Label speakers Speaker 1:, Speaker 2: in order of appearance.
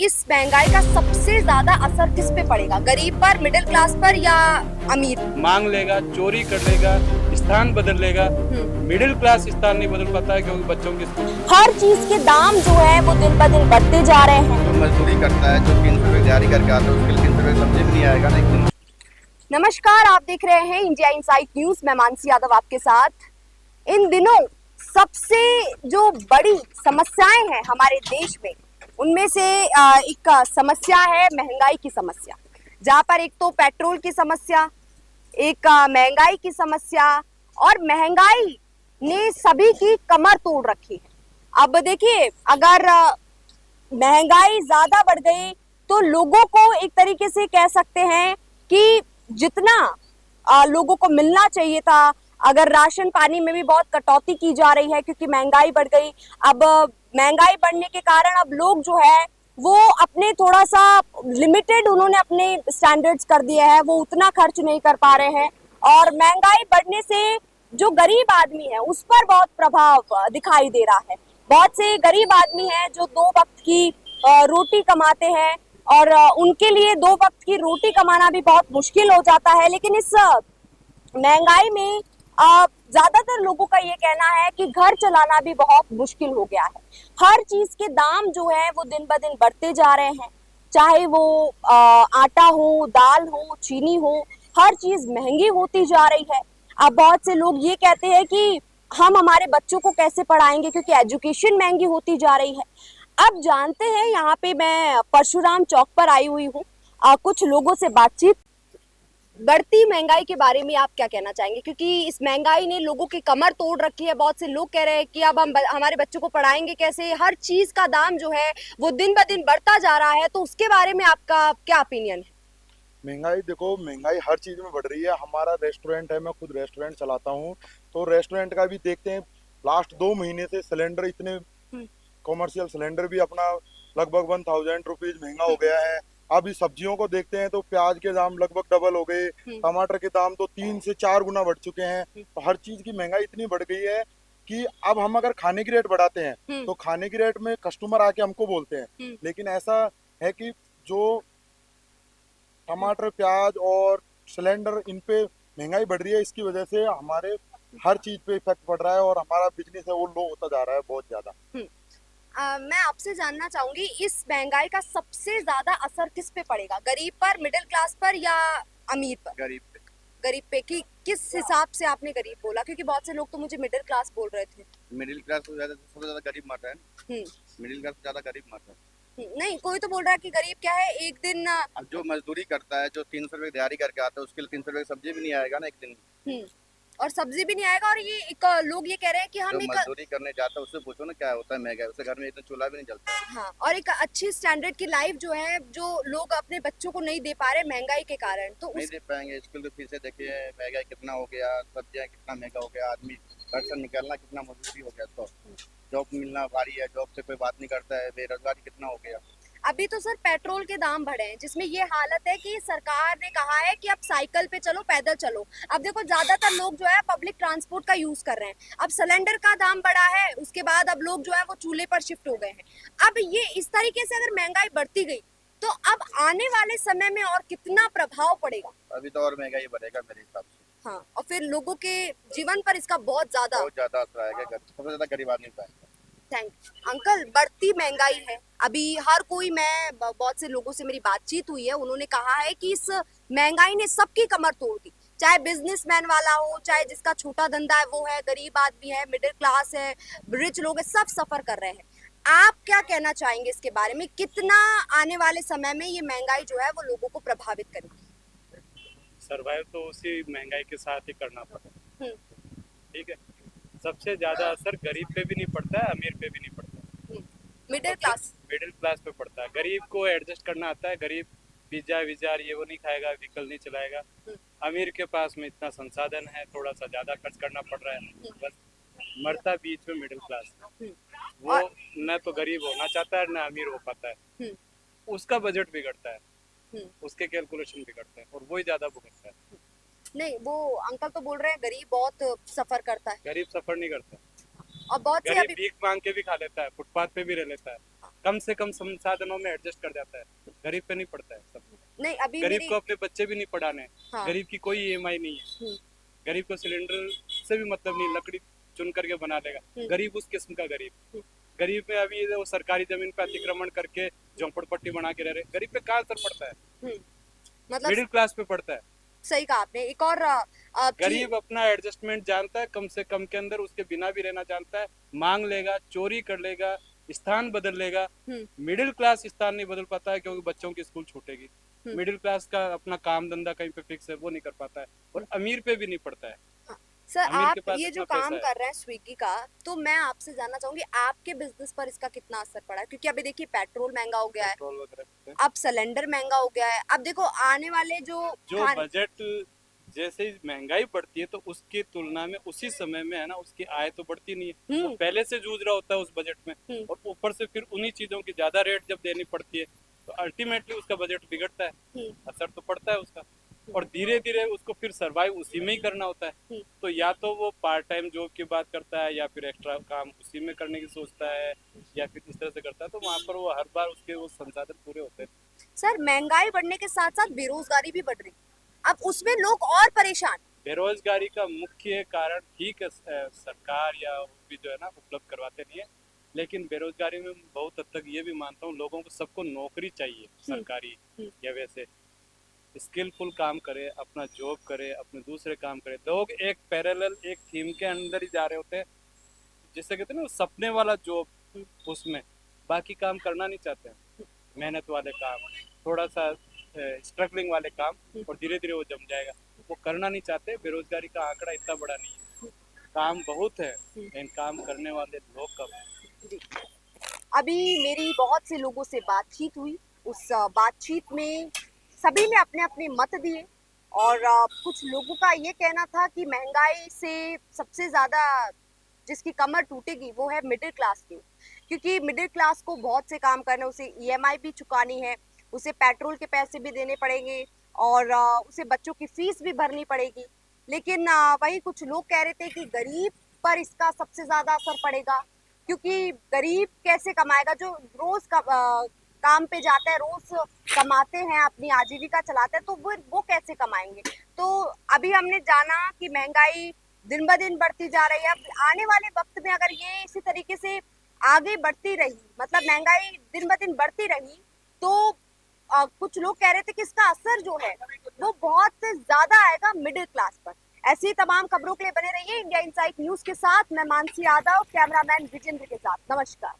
Speaker 1: इस महंगाई का सबसे ज्यादा असर किस पे पड़ेगा, गरीब पर, मिडिल क्लास पर या अमीर?
Speaker 2: मांग लेगा, चोरी कर लेगा, स्थान बदल लेगा। मिडिल क्लास स्थान नहीं बदल पाता है क्योंकि बच्चों की
Speaker 1: हर चीज के दाम जो है वो दिन ब दिन बढ़ते जा रहे हैं।
Speaker 3: जो मजदूरी करता है, जो 300 रुपये दिहाड़ी करके आता है, उसके लिए 300 रुपये सब्जी भी नहीं आएगा ना एक दिन।
Speaker 1: नमस्कार, आप देख रहे हैं इंडिया इनसाइट न्यूज। मैं मानसी यादव आपके साथ। इन दिनों सबसे जो बड़ी समस्याएं हैं हमारे देश में, उनमें से एक समस्या है महंगाई की समस्या, जहां पर एक तो पेट्रोल की समस्या, एक महंगाई की समस्या, और महंगाई ने सभी की कमर तोड़ रखी है। अब देखिए, अगर महंगाई ज्यादा बढ़ गई तो लोगों को एक तरीके से कह सकते हैं कि जितना लोगों को मिलना चाहिए था, अगर राशन पानी में भी बहुत कटौती की जा रही है क्योंकि महंगाई बढ़ गई। अब महंगाई बढ़ने के कारण अब लोग जो है वो अपने थोड़ा सा लिमिटेड उन्होंने अपने स्टैंडर्ड्स कर दिए हैं, वो उतना खर्च नहीं कर पा रहे हैं। और महंगाई बढ़ने से जो गरीब आदमी है उस पर बहुत प्रभाव दिखाई दे रहा है। बहुत से गरीब आदमी हैं जो दो वक्त की रोटी कमाते हैं, और उनके लिए दो वक्त की रोटी कमाना भी बहुत मुश्किल हो जाता है। लेकिन इस महंगाई में ज्यादातर लोगों का ये कहना है कि घर चलाना भी बहुत मुश्किल हो गया है। हर चीज के दाम जो है वो दिन ब दिन बढ़ते जा रहे हैं, चाहे वो आटा हो, दाल हो, चीनी हो, हर चीज महंगी होती जा रही है। अब बहुत से लोग ये कहते हैं कि हम हमारे बच्चों को कैसे पढ़ाएंगे क्योंकि एजुकेशन महंगी होती जा रही है। अब जानते हैं, यहाँ पे मैं परशुराम चौक पर आई हुई हूँ, कुछ लोगों से बातचीत। बढ़ती महंगाई के बारे में आप क्या कहना चाहेंगे, क्योंकि इस महंगाई ने लोगों की कमर तोड़ रखी है। बहुत से लोग कह रहे हैं कि अब हम हमारे बच्चों को पढ़ाएंगे कैसे, हर चीज का दाम जो है वो दिन ब दिन बढ़ता जा रहा है। तो उसके बारे में आपका क्या ओपिनियन है?
Speaker 4: महंगाई देखो, महंगाई हर चीज में बढ़ रही है। हमारा रेस्टोरेंट है, मैं खुद रेस्टोरेंट चलाता हूँ, तो रेस्टोरेंट का भी देखते हैं लास्ट 2 महीने से सिलेंडर इतने, कॉमर्शियल सिलेंडर भी अपना लगभग 1000 रुपीज महंगा हो गया है। अभी सब्जियों को देखते हैं तो प्याज के दाम लगभग डबल हो गए, टमाटर के दाम तो 3 से 4 गुना बढ़ चुके हैं। तो हर चीज की महंगाई इतनी बढ़ गई है कि अब हम अगर खाने की रेट बढ़ाते हैं तो खाने की रेट में कस्टमर आके हमको बोलते हैं, लेकिन ऐसा है कि जो टमाटर, प्याज और सिलेंडर, इन पे महंगाई बढ़ रही है, इसकी वजह से हमारे हर चीज पे इफेक्ट पड़ रहा है और हमारा बिजनेस है वो लो होता जा रहा है बहुत ज्यादा।
Speaker 1: मैं आपसे जानना चाहूंगी, इस महंगाई का सबसे ज्यादा असर किस पे पड़ेगा, गरीब पर, मिडिल क्लास पर या अमीर पर?
Speaker 3: गरीब पे।
Speaker 1: गरीब पे कि किस हिसाब से आपने गरीब बोला? क्योंकि बहुत से लोग तो मुझे मिडिल क्लास बोल रहे थे।
Speaker 3: मिडिल क्लास को ज्यादा, सबसे ज्यादा गरीब मर रहा है ना। मिडिल क्लास ज्यादा गरीब मर रहा है।
Speaker 1: नहीं, कोई तो बोल रहा है कि गरीब क्या है, एक दिन
Speaker 3: अब जो मजदूरी करता है, जो 300 रुपये दिहाड़ी करके आता है, उसके लिए 300 रुपये सब्जी भी नहीं आएगा ना एक दिन।
Speaker 1: और सब्जी भी नहीं आएगा। और ये एक लोग ये कह रहे हैं कि हम
Speaker 3: जो
Speaker 1: एक
Speaker 3: मजदूरी करने जाता है उससे पूछो ना क्या होता है महंगाई, उसके घर में इतना चूल्हा भी नहीं जलता।
Speaker 1: हाँ, और एक अच्छी स्टैंडर्ड की लाइफ जो है, जो लोग अपने बच्चों को नहीं दे पा रहे महंगाई के कारण, तो
Speaker 3: नहीं दे पाएंगे। स्कूल की फीसें देखिए, महंगाई कितना हो गया, सब्जियाँ कितना महंगा हो गया, आदमी घर से निकलना कितना मजबूरी हो गया। तो जॉब मिलना भारी है, जॉब से कोई बात नहीं करता है, बेरोजगारी कितना हो गया।
Speaker 1: अभी तो सर पेट्रोल के दाम बढ़े हैं, जिसमें ये हालत है कि सरकार ने कहा है कि अब साइकिल पे चलो, पैदल चलो। अब देखो, ज्यादातर लोग जो है पब्लिक ट्रांसपोर्ट का यूज कर रहे हैं। अब सिलेंडर का दाम बढ़ा है, उसके बाद अब लोग जो है वो चूल्हे पर शिफ्ट हो गए हैं। अब ये इस तरीके से अगर महंगाई बढ़ती गई तो अब आने वाले समय में और कितना प्रभाव पड़ेगा?
Speaker 3: अभी तो और महंगाई बढ़ेगा मेरे हिसाब से।
Speaker 1: हाँ, और फिर लोगों के जीवन पर इसका बहुत ज्यादा
Speaker 3: असर आएगा। सबसे ज्यादा गरीब आदमी पे।
Speaker 1: थैंक अंकल, बढ़ती महंगाई है अभी हर कोई, मैं बहुत से लोगों से मेरी बातचीत हुई है, उन्होंने कहा है कि इस महंगाई ने सबकी कमर तोड़ दी, चाहे बिजनेसमैन वाला हो, चाहे जिसका छोटा धंधा है वो है, गरीब आदमी है, मिडिल क्लास है, रिच लोग है, सब सफर कर रहे हैं। आप क्या कहना चाहेंगे इसके बारे में? कितना आने वाले समय में ये महंगाई जो है वो लोगों को प्रभावित करेगी?
Speaker 2: सर्वाइव तो उसी महंगाई के साथ ही करना पड़ेगा। ठीक है, सबसे ज्यादा असर गरीब पे भी नहीं पड़ता है, अमीर पे भी नहीं पड़ता है, मिडिल क्लास पे पड़ता है। गरीब को एडजस्ट करना आता है, गरीब पिज्जा विजार ये वो नहीं खाएगा, व्हीकल नहीं चलाएगा। अमीर के पास में इतना संसाधन है, थोड़ा सा ज्यादा खर्च करना पड़ रहा है, बस मरता बीच में मिडिल क्लास। वो न तो गरीब होना चाहता है, न अमीर हो पाता है। उसका बजट बिगड़ता है, उसके कैलकुलेशन बिगड़ते हैं और वही ज्यादा भुगतता है।
Speaker 1: नहीं, वो अंकल तो बोल रहे हैं गरीब बहुत सफर करता है।
Speaker 2: गरीब सफर नहीं करता,
Speaker 1: और बहुत से
Speaker 2: गरीब भीख मांग के भी खा लेता है, फुटपाथ पे भी रह लेता है। कम से कम संसाधनों में एडजस्ट कर जाता है, गरीब पे नहीं पड़ता है सब।
Speaker 1: नहीं अभी
Speaker 2: गरीब
Speaker 1: मेरी
Speaker 2: को अपने बच्चे भी नहीं पढ़ाने,
Speaker 1: हाँ।
Speaker 2: गरीब की कोई ईएमआई नहीं है, गरीब को सिलेंडर से भी मतलब नहीं, लकड़ी चुन करके बना लेगा, गरीब उस किस्म का गरीब। गरीब में अभी वो सरकारी जमीन पे अतिक्रमण करके झोंपड़पट्टी बना के रह रहे, गरीब पे कहाँ असर पड़ता है,
Speaker 1: मतलब
Speaker 2: मिडिल क्लास पे पड़ता है।
Speaker 1: सही कहा आपने। एक और
Speaker 2: गरीब अपना एडजस्टमेंट जानता है, कम से कम के अंदर उसके बिना भी रहना जानता है, मांग लेगा, चोरी कर लेगा, स्थान बदल लेगा। मिडिल क्लास स्थान नहीं बदल पाता है क्योंकि बच्चों की स्कूल छूटेगी। मिडिल क्लास का अपना काम धंधा कहीं पे फिक्स है, वो नहीं कर पाता है, और अमीर पे भी नहीं पड़ता है।
Speaker 1: सर
Speaker 2: अमीर के
Speaker 1: आप
Speaker 2: पास
Speaker 1: ये
Speaker 2: इतना
Speaker 1: जो काम
Speaker 2: पैसा है।
Speaker 1: कर रहे हैं स्विगी का, तो मैं आपसे जानना चाहूंगी आपके बिजनेस पर इसका कितना असर पड़ा है? क्योंकि अभी देखिए पेट्रोल महंगा हो गया है,
Speaker 2: पेट्रोल वगैरह पे।
Speaker 1: अब सिलेंडर महंगा हो गया है, अब देखो आने वाले जो
Speaker 2: जो बजट जैसे ही महंगाई बढ़ती है तो उसकी तुलना में उसी समय में है ना, उसकी आय तो बढ़ती नहीं है, वो पहले से जूझ रहा होता है उस बजट में, और ऊपर से फिर उन्हीं चीजों की ज्यादा रेट जब देनी पड़ती है तो अल्टीमेटली उसका बजट बिगड़ता है, असर तो पड़ता है उसका, और धीरे धीरे उसको फिर सरवाइव उसी में ही करना होता है। तो या तो वो पार्ट टाइम जॉब की बात करता है, या फिर एक्स्ट्रा काम उसी में करने की सोचता है, या फिर इस तरह से करता है, तो वहाँ पर वो हर बार उसके वो संसाधन पूरे होते हैं।
Speaker 1: सर महंगाई बढ़ने के साथ साथ बेरोजगारी भी बढ़ रही, अब उसमें लोग और परेशान।
Speaker 2: बेरोजगारी का मुख्य कारण ठीक है, सरकार या वो भी जो है ना उपलब्ध करवाते नहीं है, लेकिन बेरोजगारी में बहुत हद तक ये भी मानता हूँ, लोगों को सबको नौकरी चाहिए, सरकारी या वैसे स्किलफुल काम करे, अपना जॉब करे, अपने दूसरे काम करे। लोग एक पैरेलल एक थीम के अंदर ही जा रहे होते हैं, जिससे कहते हैं ना सपने वाला जॉब, उसमें बाकी काम करना नहीं चाहते हैं, मेहनत वाले काम, थोड़ा सा स्ट्रगलिंग वाले काम, और धीरे धीरे वो जम जाएगा, वो करना नहीं चाहते। बेरोजगारी का आंकड़ा इतना बड़ा नहीं है, काम बहुत है लेकिन काम करने वाले लोग कम हैं।
Speaker 1: जी। अभी मेरी बहुत से लोगों से बातचीत हुई, उस बातचीत में सभी ने अपने अपने मत दिए, और कुछ लोगों का ये कहना था कि महंगाई से सबसे ज्यादा जिसकी कमर टूटेगी वो है मिडिल क्लास की, क्योंकि मिडिल क्लास को बहुत से काम करने, उसे ईएमआई भी चुकानी है, उसे पेट्रोल के पैसे भी देने पड़ेंगे, और उसे बच्चों की फीस भी भरनी पड़ेगी। लेकिन वही कुछ लोग कह रहे थे कि गरीब पर इसका सबसे ज्यादा असर पड़ेगा, क्योंकि गरीब कैसे कमाएगा, जो रोज काम पे जाता है, रोज कमाते हैं, अपनी आजीविका चलाते हैं, तो वो कैसे कमाएंगे। तो अभी हमने जाना कि महंगाई दिन ब दिन बढ़ती जा रही है। अब आने वाले वक्त में अगर ये इसी तरीके से आगे बढ़ती रही, मतलब महंगाई दिन ब दिन बढ़ती रही, तो कुछ लोग कह रहे थे कि इसका असर जो है वो बहुत ज्यादा आएगा मिडिल क्लास पर। ऐसी तमाम खबरों के लिए बने रहिए इंडिया इनसाइट न्यूज के साथ। मैं मानसी यादव, कैमरामैन विजेंद्र के साथ। नमस्कार।